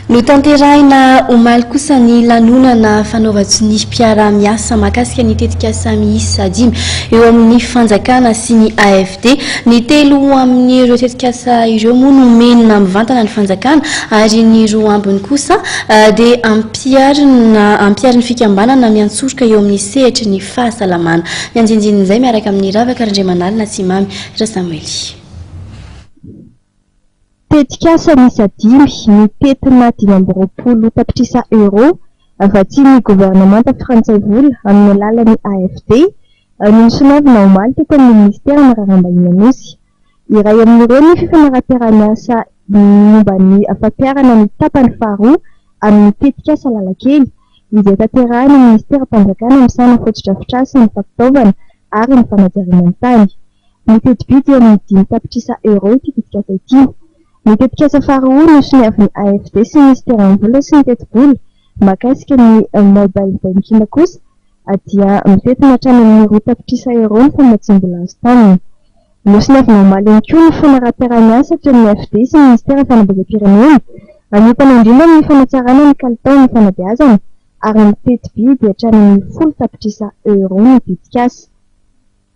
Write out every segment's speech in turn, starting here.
No tanterahina omaly kosa ny lanonana fanaova-tsiny mpiara-miasa mahakasika ny tetikasa miisa 5 eo amin'ny fanjakana sy ny AFD. Ny telo amin'ny ireo tetikasa ireo moa no menina mivantana ny fanjakana ary ny roa ambiny kosa dia ampiariny fikambanana miantsoroka eo amin'ny sehatra ny fahasalamana. Ny anjinjin'izay miaraka amin'ny ravaka Randriamanalina sy mamy Rasamuely. Tetikasa miisa 5 mitetina 520 tapitrisa euro avatsiny gouvernemanta frantsay vola amin'ny alalan'ny AFD no nisonavina omaly teto amin'ny ministera mararambahiny anosy. Iray amin'ireo ny fifanaraha-piara-miasa momba ny fampiarana ny tapany faharoa amin'ny tetikasa Lalakely izay tanterahiny ny ministera mpanjakana misana fotodrafitrasa ny fampitaovana ary ny fanajariana ny tany. Mitety-bidy amin'ny 5 tapitrisa euro ity tetikasa ity. Ny tetikasa faharoa no sonaviny AFD sy ministera ny vola sy ny teti-bola mahakasika ny mobile banking kosa dia mitetina hatrany amin'ny 2 tapitrisa euro ny famatsim-bola azo taminy. Nosonavina omaly ihany koa ny fanaraha-piara-miasa teo amin'ny AFD sy ny ministera fanabazam-pirenena anompanao indrindra ny fanatsarana ny kalitao ny fanabeazana ary ny teti-bidy hatrany amin'ny 10 tapitrisa euro ny tetikasa.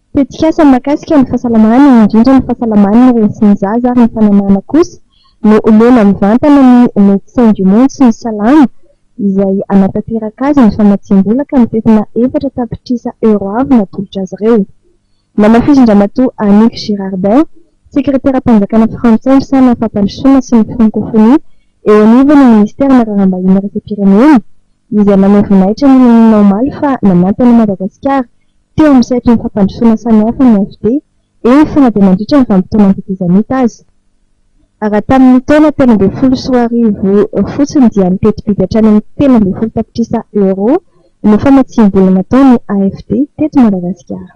Tetikasa mahakasika ny fahasalamana indrindra ny fahasalamana ny sy ny zaza ary ny fananana kosa no olona mivantana ny médecin du monde sy ny salama izay anatanteraka azy ny famatsim-bola ka mitetina 4 tapitrisa euro avy natolotra azy ireo. Namafizin-dramatoa Annick Girardin, sekretera mpanjakana frantsay misana fampandrosoana sy ny francophonie eo anivon'ny ministera mararambahiny raisam-pirenena izay manao voninahitra ny lanonana omaly fa nanantany Madagasikara teo amin'ny saitry ny fampandrosoana samihafa ny AFD eny foana dia mandritra ny vanim-potoana ny tetezamita azy. Raha tamin'ny taona 10 sy 10 fotsiny dia nitety-bidy hatrany amin'ny 13 tapitrisa euro no famatsim-bola nataony AFD teto Madagasikara.